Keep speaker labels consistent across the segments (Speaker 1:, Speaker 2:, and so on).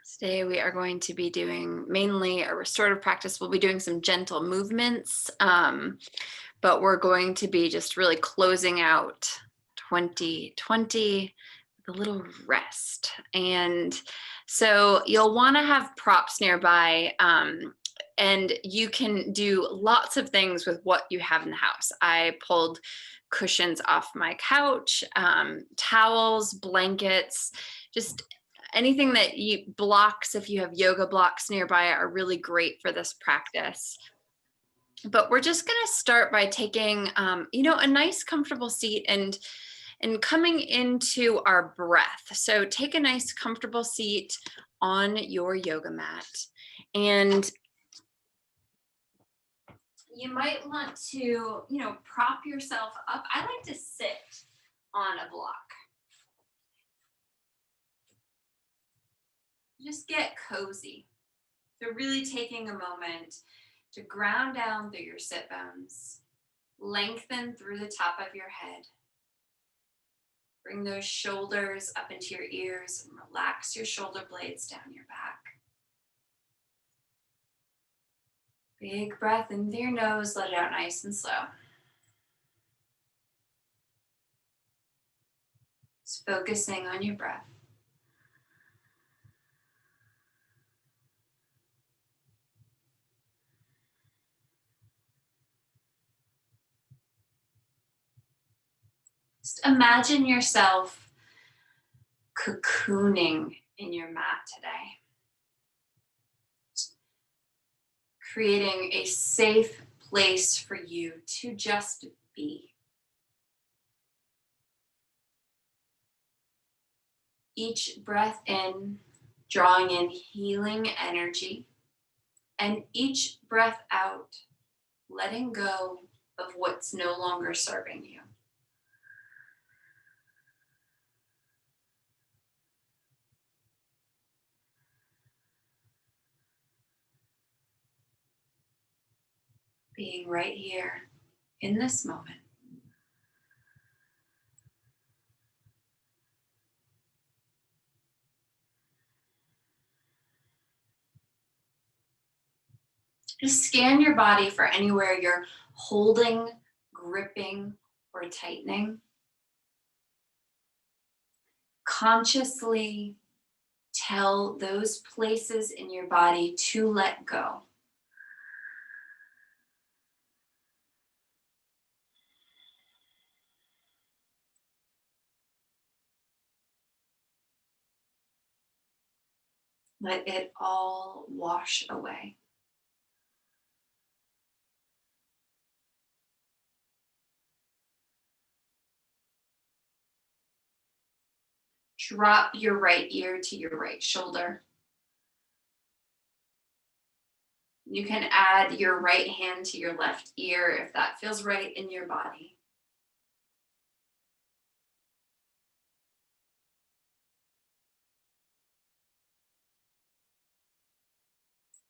Speaker 1: Today we are going to be doing mainly a restorative practice. We'll be doing some gentle movements, but we're going to be just really closing out 2020 with a little rest. And so you'll want to have props nearby, and you can do lots of things with what you have in the house. I pulled cushions off my couch, towels, blankets, just anything that you blocks, if you have yoga blocks nearby, are really great for this practice. But we're just going to start by taking, a nice comfortable seat and coming into our breath. So take a nice comfortable seat on your yoga mat, and you might want to, prop yourself up. I like to sit on a block. Just get cozy. So really taking a moment to ground down through your sit bones, lengthen through the top of your head. Bring those shoulders up into your ears and relax your shoulder blades down your back. Big breath in through your nose, let it out nice and slow. Just focusing on your breath. Just imagine yourself cocooning in your mat today. Creating a safe place for you to just be. Each breath in, drawing in healing energy, and each breath out, letting go of what's no longer serving you. Being right here in this moment. Just scan your body for anywhere you're holding, gripping, or tightening. Consciously tell those places in your body to let go. Let it all wash away. Drop your right ear to your right shoulder. You can add your right hand to your left ear if that feels right in your body.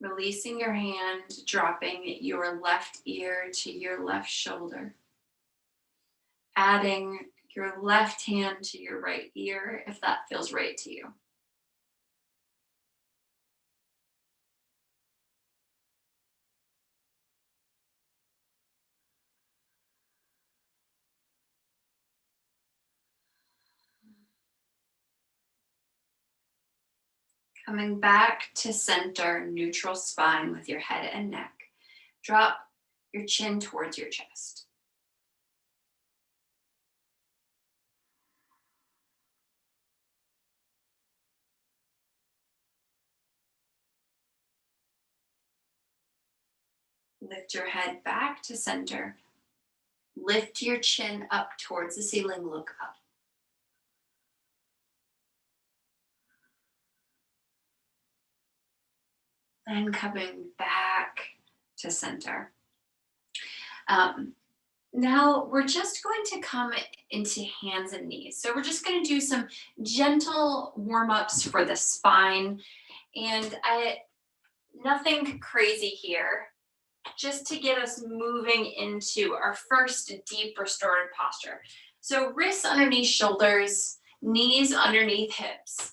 Speaker 1: Releasing your hand, dropping your left ear to your left shoulder. Adding your left hand to your right ear if that feels right to you. Coming back to center, neutral spine with your head and neck. Drop your chin towards your chest. Lift your head back to center. Lift your chin up towards the ceiling, look up. And coming back to center. Now we're just going to come into hands and knees. So we're just going to do some gentle warm-ups for the spine, and nothing crazy here, just to get us moving into our first deep restorative posture. So wrists underneath shoulders, knees underneath hips.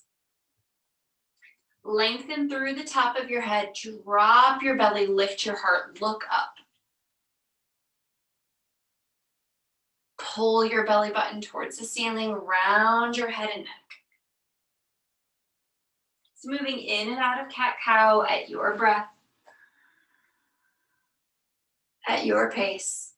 Speaker 1: Lengthen through the top of your head, drop your belly, lift your heart, look up. Pull your belly button towards the ceiling, round your head and neck. It's moving in and out of cat-cow at your breath, at your pace.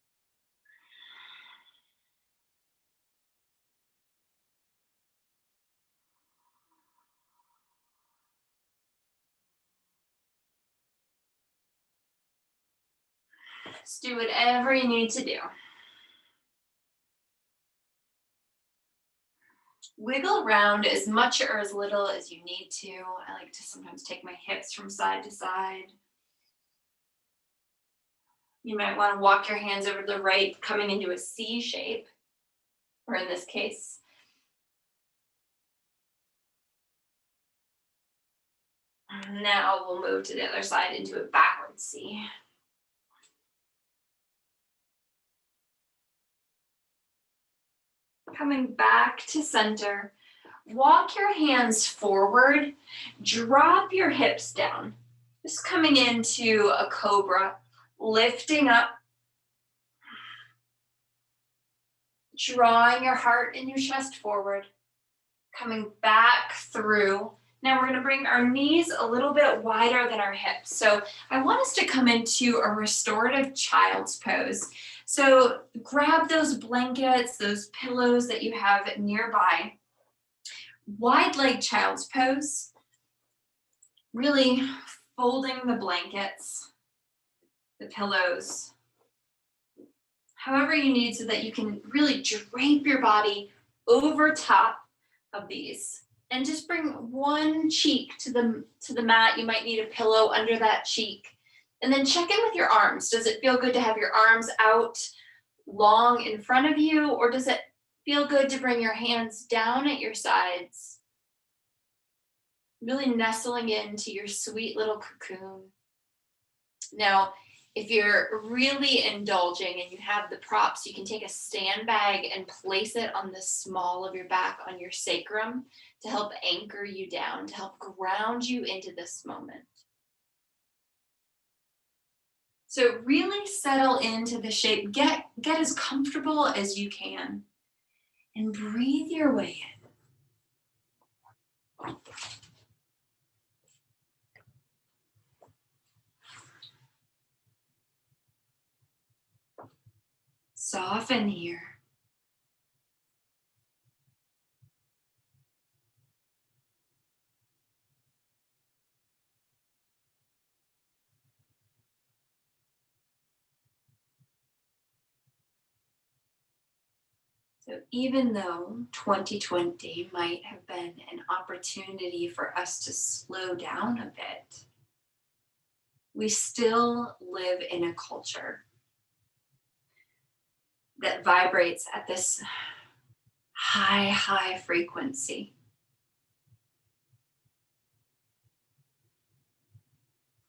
Speaker 1: Just do whatever you need to do. Wiggle around as much or as little as you need to. I like to sometimes take my hips from side to side. You might want to walk your hands over to the right, coming into a C shape, or in this case. Now we'll move to the other side into a backward C. Coming back to center. Walk your hands forward, drop your hips down. Just coming into a cobra, lifting up, drawing your heart and your chest forward, coming back through. Now we're going to bring our knees a little bit wider than our hips. So I want us to come into a restorative child's pose. So grab those blankets, those pillows that you have nearby. Wide leg child's pose. Really folding the blankets, the pillows, however you need, so that you can really drape your body over top of these. And just bring one cheek to the mat. You might need a pillow under that cheek. And then check in with your arms. Does it feel good to have your arms out long in front of you, or does it feel good to bring your hands down at your sides? Really nestling into your sweet little cocoon. Now, if you're really indulging and you have the props, you can take a sandbag and place it on the small of your back, on your sacrum, to help anchor you down, to help ground you into this moment. So really settle into the shape. Get as comfortable as you can and breathe your way in. Soften here. So even though 2020 might have been an opportunity for us to slow down a bit, we still live in a culture that vibrates at this high frequency.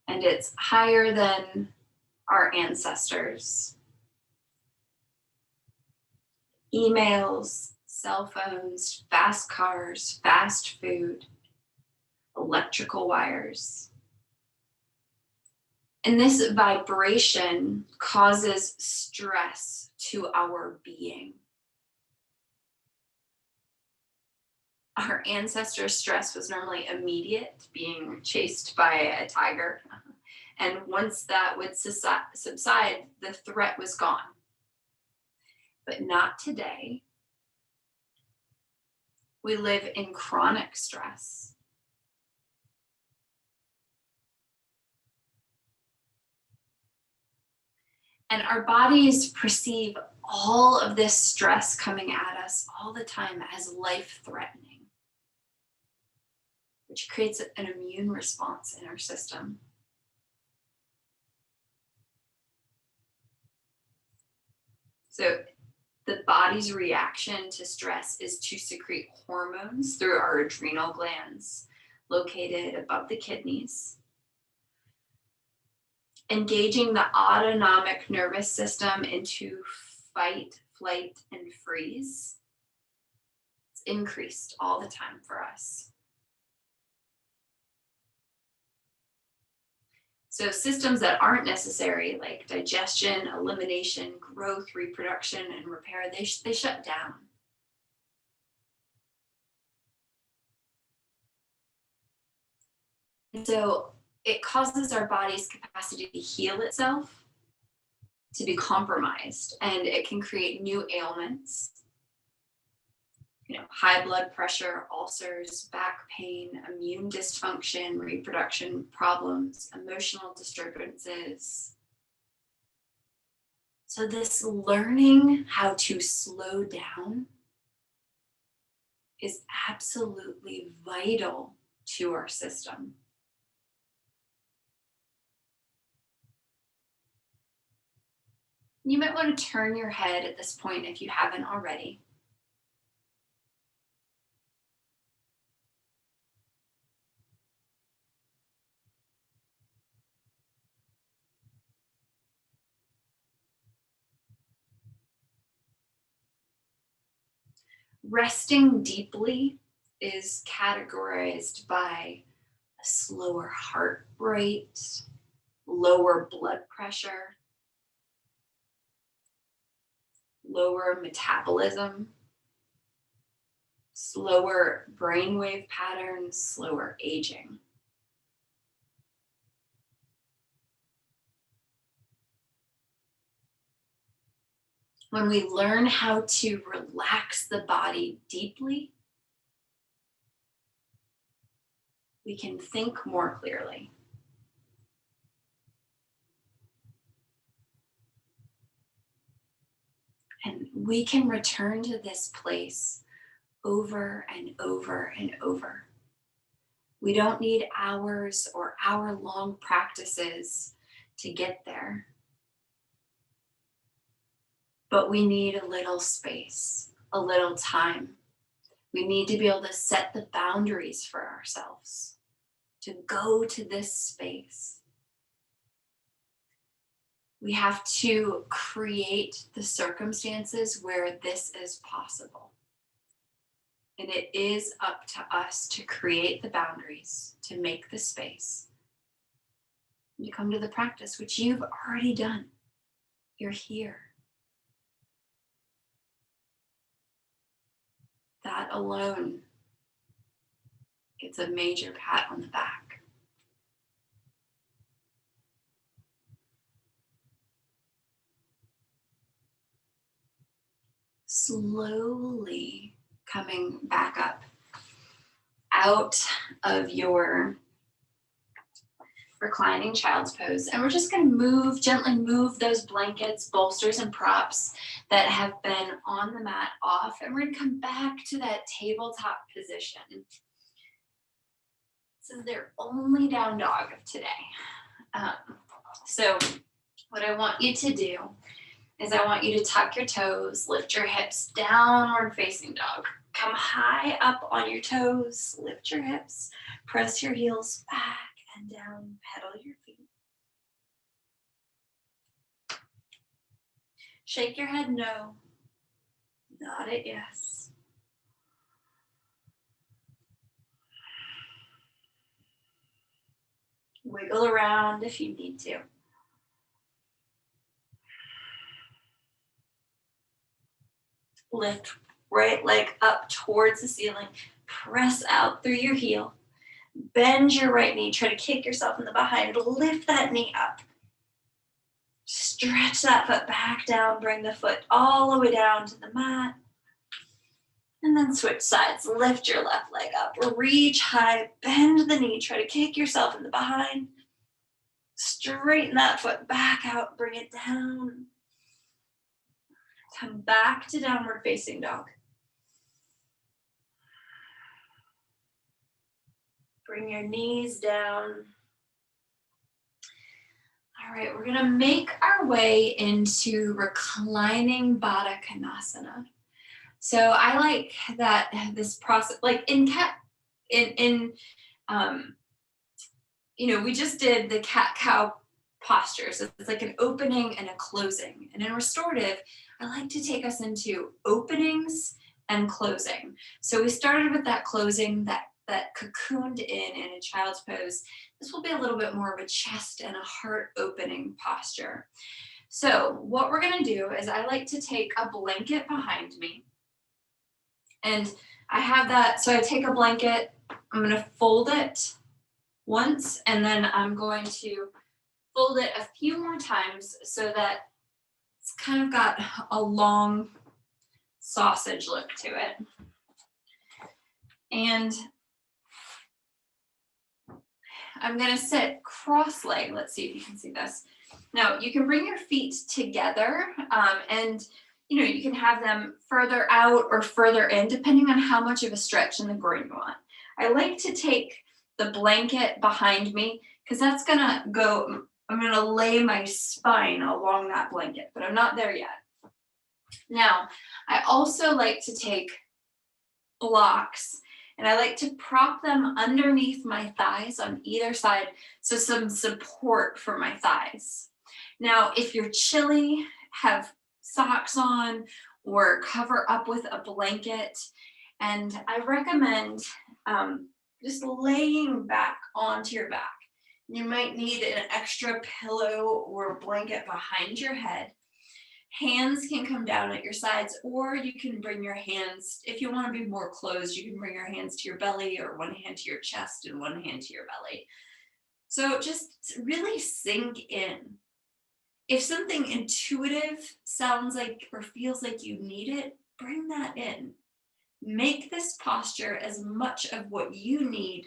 Speaker 1: And it's higher than our ancestors. Emails, cell phones, fast cars, fast food, electrical wires. And this vibration causes stress to our being. Our ancestors' stress was normally immediate, being chased by a tiger. And once that would subside, the threat was gone. But not today. We live in chronic stress. And our bodies perceive all of this stress coming at us all the time as life-threatening, which creates an immune response in our system. So the body's reaction to stress is to secrete hormones through our adrenal glands located above the kidneys, engaging the autonomic nervous system into fight, flight, and freeze. It's increased all the time for us. So systems that aren't necessary, like digestion, elimination, growth, reproduction, and repair, they shut down. And so it causes our body's capacity to heal itself to be compromised, and it can create new ailments. High blood pressure, ulcers, back pain, immune dysfunction, reproduction problems, emotional disturbances. So this learning how to slow down is absolutely vital to our system. You might want to turn your head at this point if you haven't already. Resting deeply is categorized by a slower heart rate, lower blood pressure, lower metabolism, slower brainwave patterns, slower aging. When we learn how to relax the body deeply, we can think more clearly. And we can return to this place over and over and over. We don't need hours or hour-long practices to get there. But we need a little space, a little time. We need to be able to set the boundaries for ourselves, to go to this space. We have to create the circumstances where this is possible. And it is up to us to create the boundaries, to make the space. You come to the practice, which you've already done. You're here. That alone gets a major pat on the back. Slowly coming back up out of your reclining child's pose. And we're just going to gently move those blankets, bolsters, and props that have been on the mat off. And we're going to come back to that tabletop position. This is their only down dog of today. So what I want you to do is I want you to tuck your toes, lift your hips, downward facing dog. Come high up on your toes, lift your hips, press your heels back and down, pedal your feet. Shake your head no, nod it yes. Wiggle around if you need to. Lift right leg up towards the ceiling. Press out through your heel. Bend your right knee. Try to kick yourself in the behind. Lift that knee up. Stretch that foot back down. Bring the foot all the way down to the mat. And then switch sides. Lift your left leg up. Reach high. Bend the knee. Try to kick yourself in the behind. Straighten that foot back out. Bring it down. Come back to downward facing dog. Bring your knees down. All right, we're gonna make our way into reclining Baddha Konasana. So I like that this process, like we just did the cat-cow postures. It's like an opening and a closing. And in restorative, I like to take us into openings and closing. So we started with that closing, that that cocooned in a child's pose. This will be a little bit more of a chest and a heart opening posture. So what we're gonna do is I like to take a blanket behind me, and I have that, so I take a blanket, I'm gonna fold it once, and then I'm going to fold it a few more times so that it's kind of got a long sausage look to it. And I'm gonna sit cross-legged. Let's see if you can see this. Now you can bring your feet together, and you can have them further out or further in, depending on how much of a stretch in the groin you want. I like to take the blanket behind me because that's gonna go, I'm gonna lay my spine along that blanket, but I'm not there yet. Now, I also like to take blocks, and I like to prop them underneath my thighs on either side, so some support for my thighs. Now, if you're chilly, have socks on or cover up with a blanket, and I recommend just laying back onto your back. You might need an extra pillow or blanket behind your head. Hands can come down at your sides, or you can bring your hands, if you want to be more closed, you can bring your hands to your belly, or one hand to your chest and one hand to your belly. So just really sink in. If something intuitive sounds like or feels like you need it, bring that in. Make this posture as much of what you need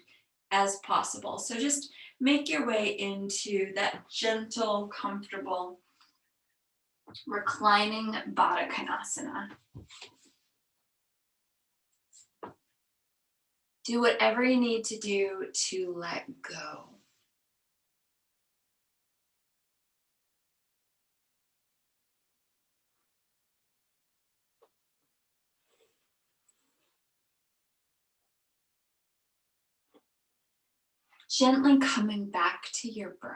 Speaker 1: as possible. So just make your way into that gentle, comfortable, reclining Baddha Konasana. Do whatever you need to do to let go. Gently coming back to your breath.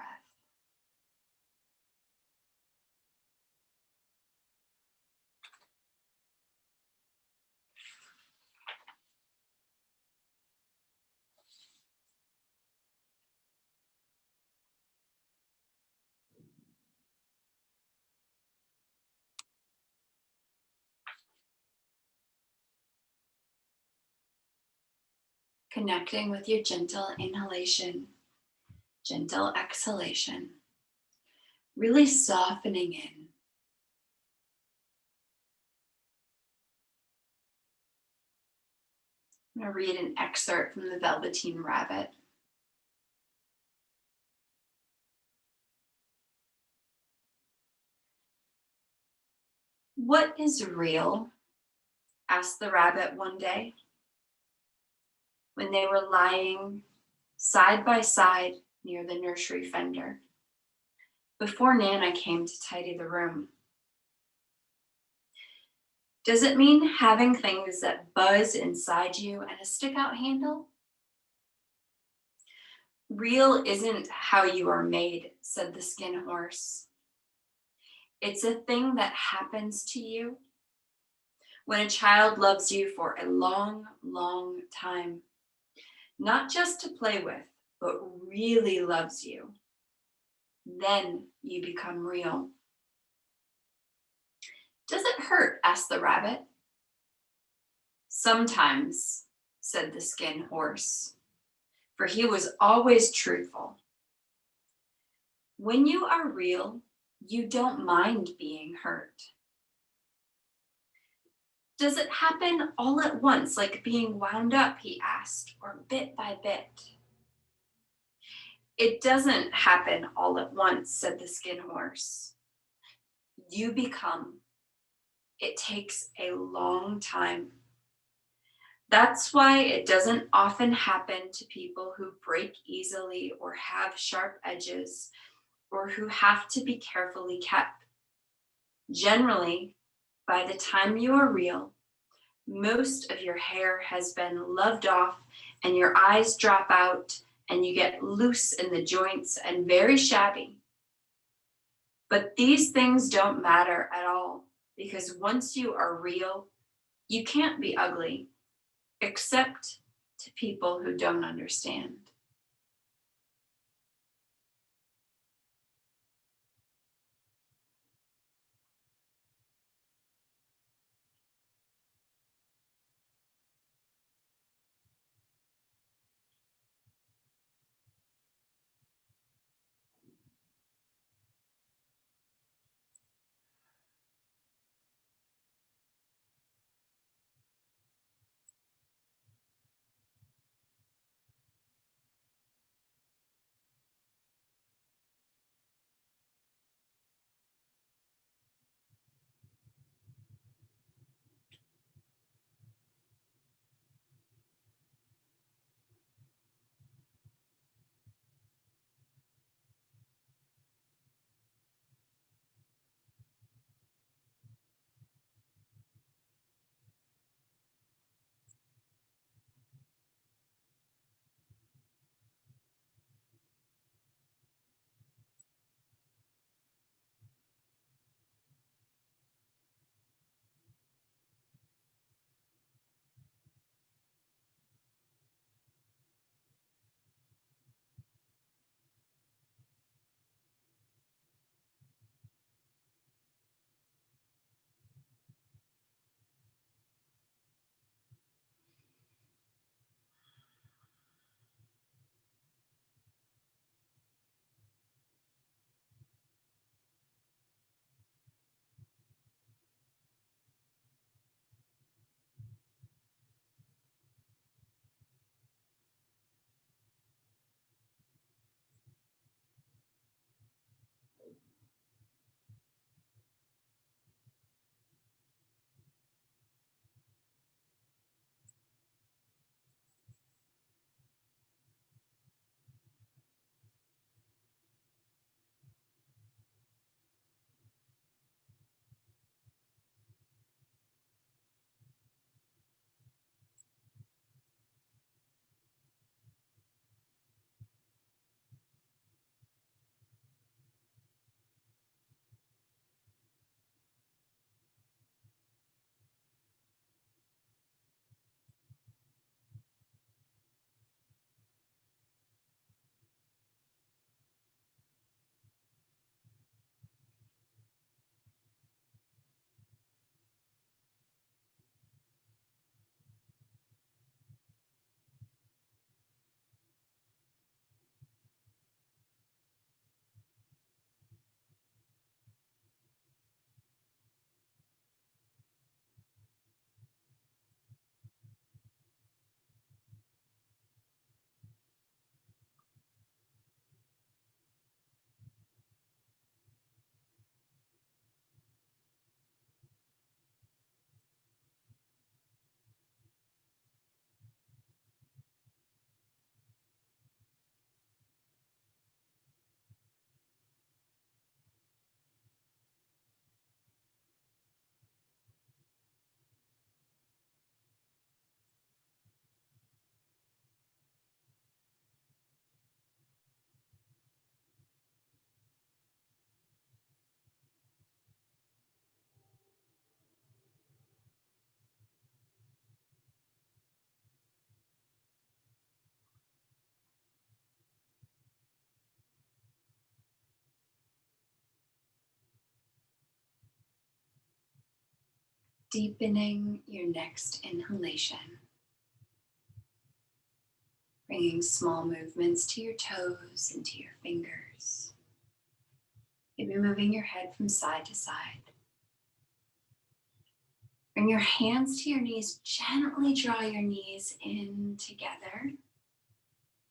Speaker 1: Connecting with your gentle inhalation, gentle exhalation, really softening in. I'm going to read an excerpt from the Velveteen Rabbit. "What is real?" asked the rabbit one day, when they were lying side by side near the nursery fender, before Nana came to tidy the room. "Does it mean having things that buzz inside you and a stick-out handle?" "Real isn't how you are made," said the skin horse. "It's a thing that happens to you when a child loves you for a long, long time. Not just to play with, but really loves you. Then you become real." "Does it hurt?" asked the rabbit. "Sometimes," said the skin horse, for he was always truthful. "When you are real, you don't mind being hurt." "Does it happen all at once, like being wound up?" he asked, "or bit by bit?" "It doesn't happen all at once," said the skin horse. "You become. It takes a long time. That's why it doesn't often happen to people who break easily or have sharp edges or who have to be carefully kept. Generally, by the time you are real, most of your hair has been loved off and your eyes drop out and you get loose in the joints and very shabby. But these things don't matter at all, because once you are real, you can't be ugly, except to people who don't understand. Deepening your next inhalation, bringing small movements to your toes and to your fingers. Maybe moving your head from side to side. Bring your hands to your knees, gently draw your knees in together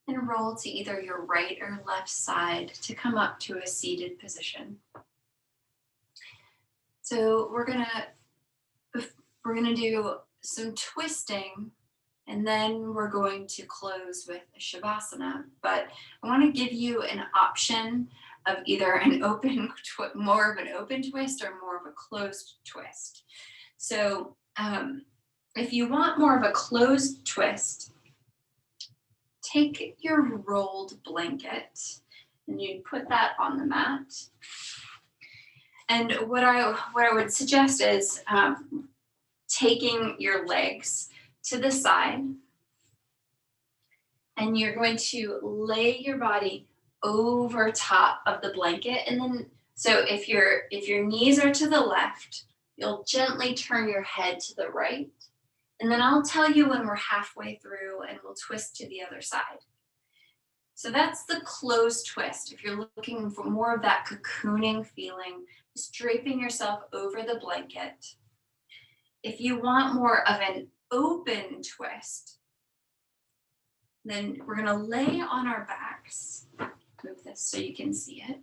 Speaker 1: and roll to either your right or left side to come up to a seated position. So we're gonna do some twisting, and then we're going to close with a Shavasana. But I want to give you an option of either an more of an open twist or more of a closed twist. So if you want more of a closed twist, take your rolled blanket and you put that on the mat. And what I would suggest is taking your legs to the side And you're going to lay your body over top of the blanket. And then, so if your knees are to the left, you'll gently turn your head to the right. And then I'll tell you when we're halfway through and we'll twist to the other side. So that's the closed twist. If you're looking for more of that cocooning feeling, just draping yourself over the blanket. If you want more of an open twist, then we're gonna lay on our backs. Move this so you can see it.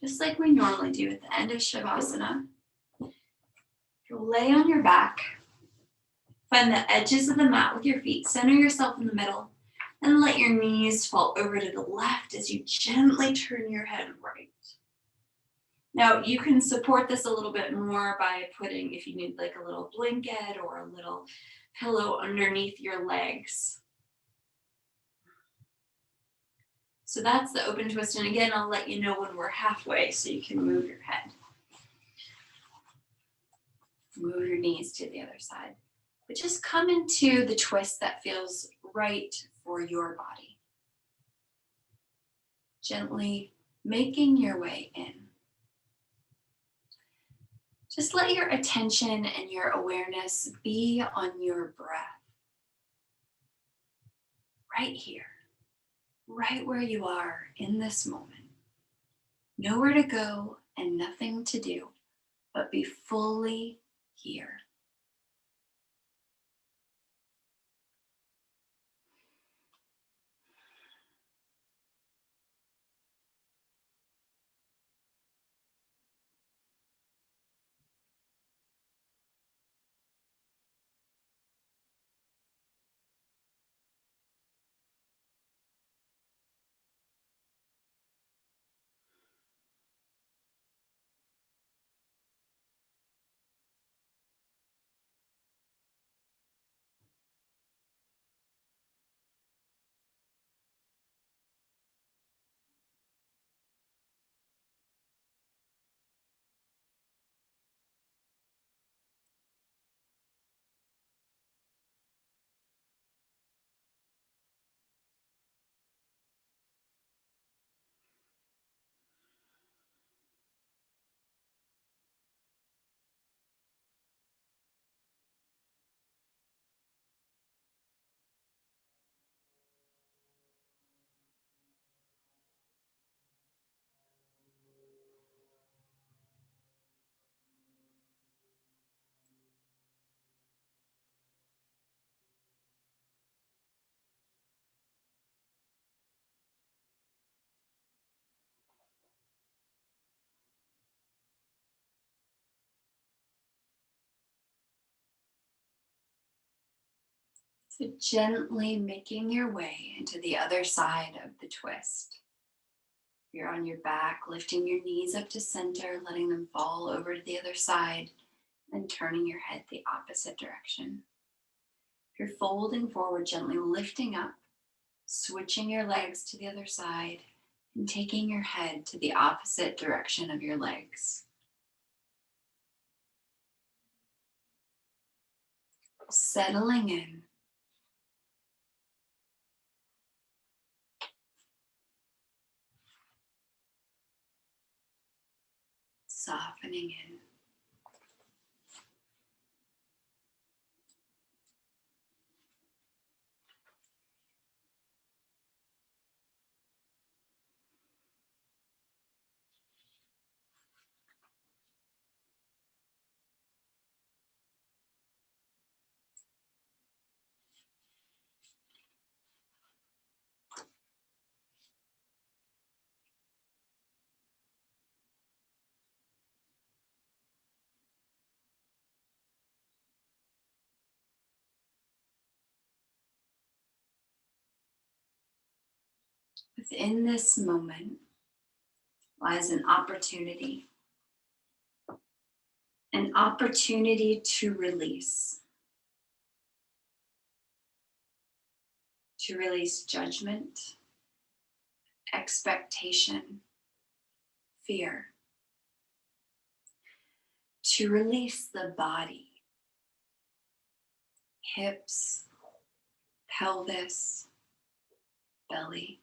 Speaker 1: Just like we normally do at the end of Shavasana. You'll lay on your back. Find the edges of the mat with your feet. Center yourself in the middle. And let your knees fall over to the left as you gently turn your head right. Now, you can support this a little bit more by putting, if you need like a little blanket or a little pillow underneath your legs. So that's the open twist. And again, I'll let you know when we're halfway so you can move your head. Move your knees to the other side. But just come into the twist that feels right for your body. Gently making your way in. Just let your attention and your awareness be on your breath. Right here, right where you are in this moment. Nowhere to go and nothing to do, but be fully here. So gently making your way into the other side of the twist. If you're on your back, lifting your knees up to center, letting them fall over to the other side, and turning your head the opposite direction. If you're folding forward, gently lifting up, switching your legs to the other side, and taking your head to the opposite direction of your legs. Settling in. Softening in. Within this moment lies an opportunity to release. To release judgment, expectation, fear. To release the body, hips, pelvis, belly.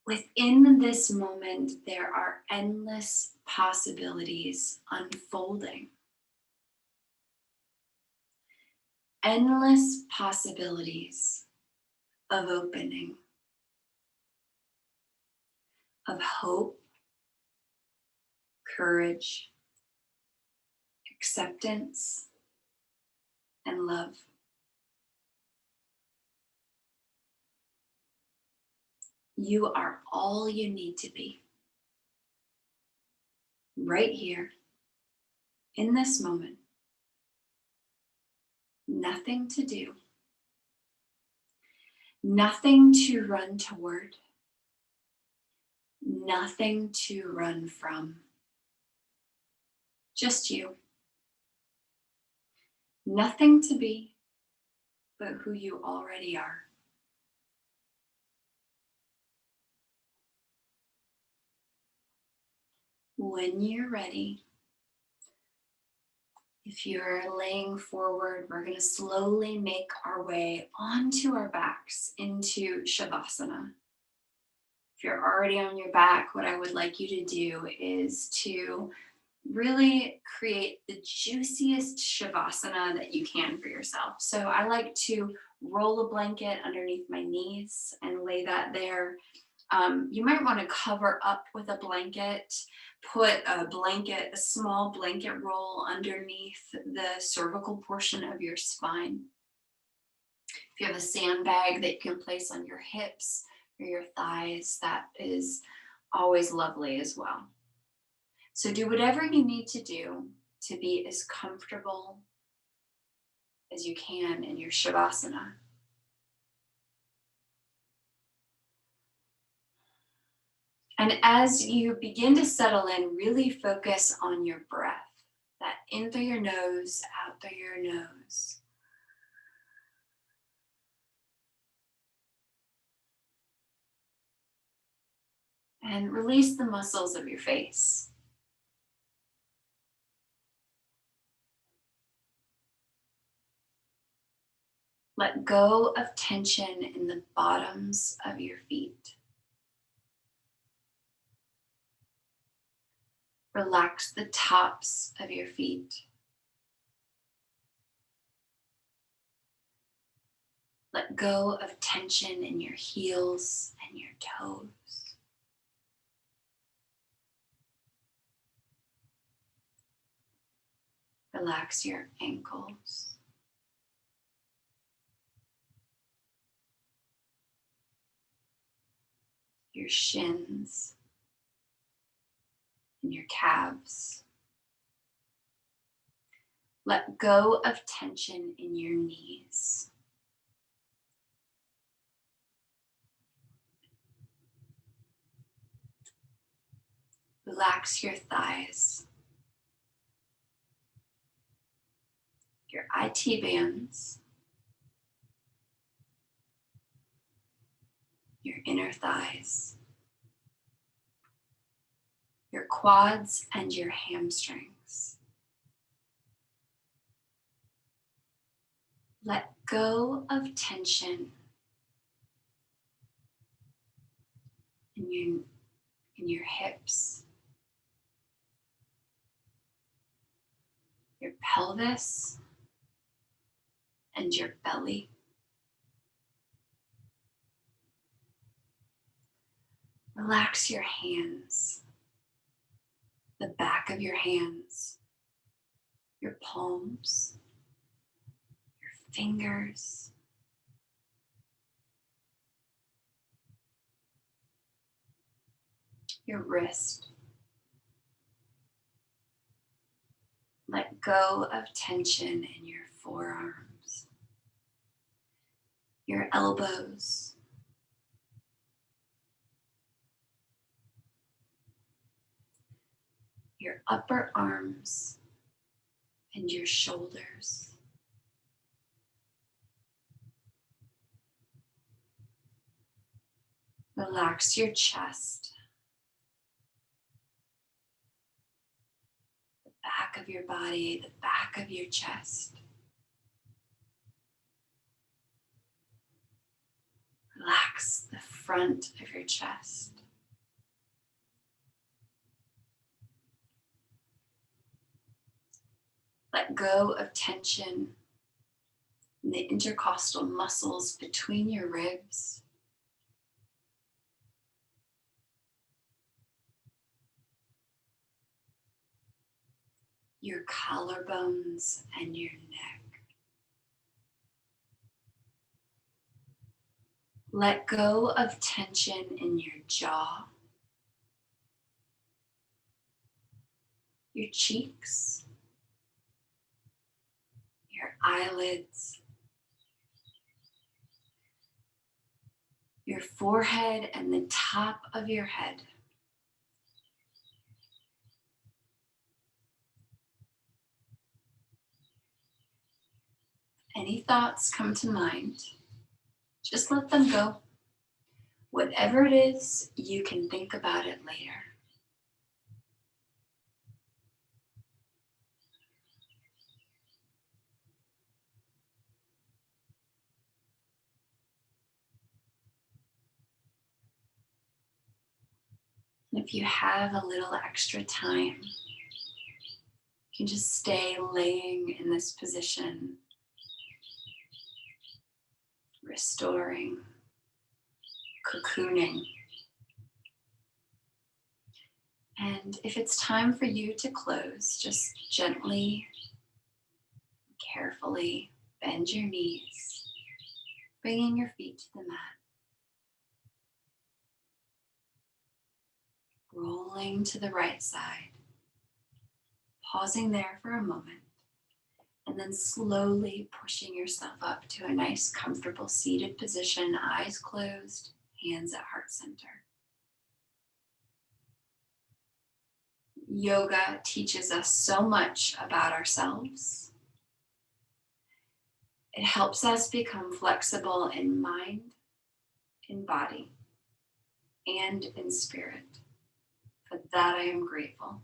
Speaker 1: Within this moment, there are endless possibilities unfolding. Endless possibilities of opening, of hope, courage, acceptance, and love. You are all you need to be. Right here, in this moment. Nothing to do. Nothing to run toward. Nothing to run from. Just you. Nothing to be, but who you already are. When you're ready, if you're laying forward, we're going to slowly make our way onto our backs into Shavasana. If you're already on your back, what I would like you to do is to really create the juiciest Shavasana that you can for yourself. So I like to roll a blanket underneath my knees and lay that there. You might want to cover up with a blanket, put a small blanket roll underneath the cervical portion of your spine. If you have a sandbag that you can place on your hips or your thighs, that is always lovely as well. So do whatever you need to do to be as comfortable as you can in your Shavasana. And as you begin to settle in, really focus on your breath. That in through your nose, out through your nose. And release the muscles of your face. Let go of tension in the bottoms of your feet. Relax the tops of your feet. Let go of tension in your heels and your toes. Relax your ankles. Your shins and your calves. Let go of tension in your knees. Relax your thighs, your IT bands, your inner thighs, your quads and your hamstrings. Let go of tension in your hips, your pelvis, and your belly. Relax your hands, the back of your hands, your palms, your fingers, your wrist. Let go of tension in your forearms, your elbows, your upper arms, and your shoulders. Relax your chest, the back of your body, the back of your chest. Relax the front of your chest. Let go of tension in the intercostal muscles between your ribs. Your collarbones and your neck. Let go of tension in your jaw, your cheeks, your eyelids, your forehead and the top of your head. Any thoughts come to mind, just let them go. Whatever it is, you can think about it later. If you have a little extra time, you can just stay laying in this position, restoring, cocooning. And if it's time for you to close, just gently, carefully bend your knees, bringing your feet to the mat. Rolling to the right side, pausing there for a moment, and then slowly pushing yourself up to a nice, comfortable seated position, eyes closed, hands at heart center. Yoga teaches us so much about ourselves. It helps us become flexible in mind, in body, and in spirit. For that, I am grateful.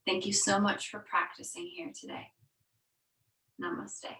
Speaker 1: Thank you so much for practicing here today. Namaste.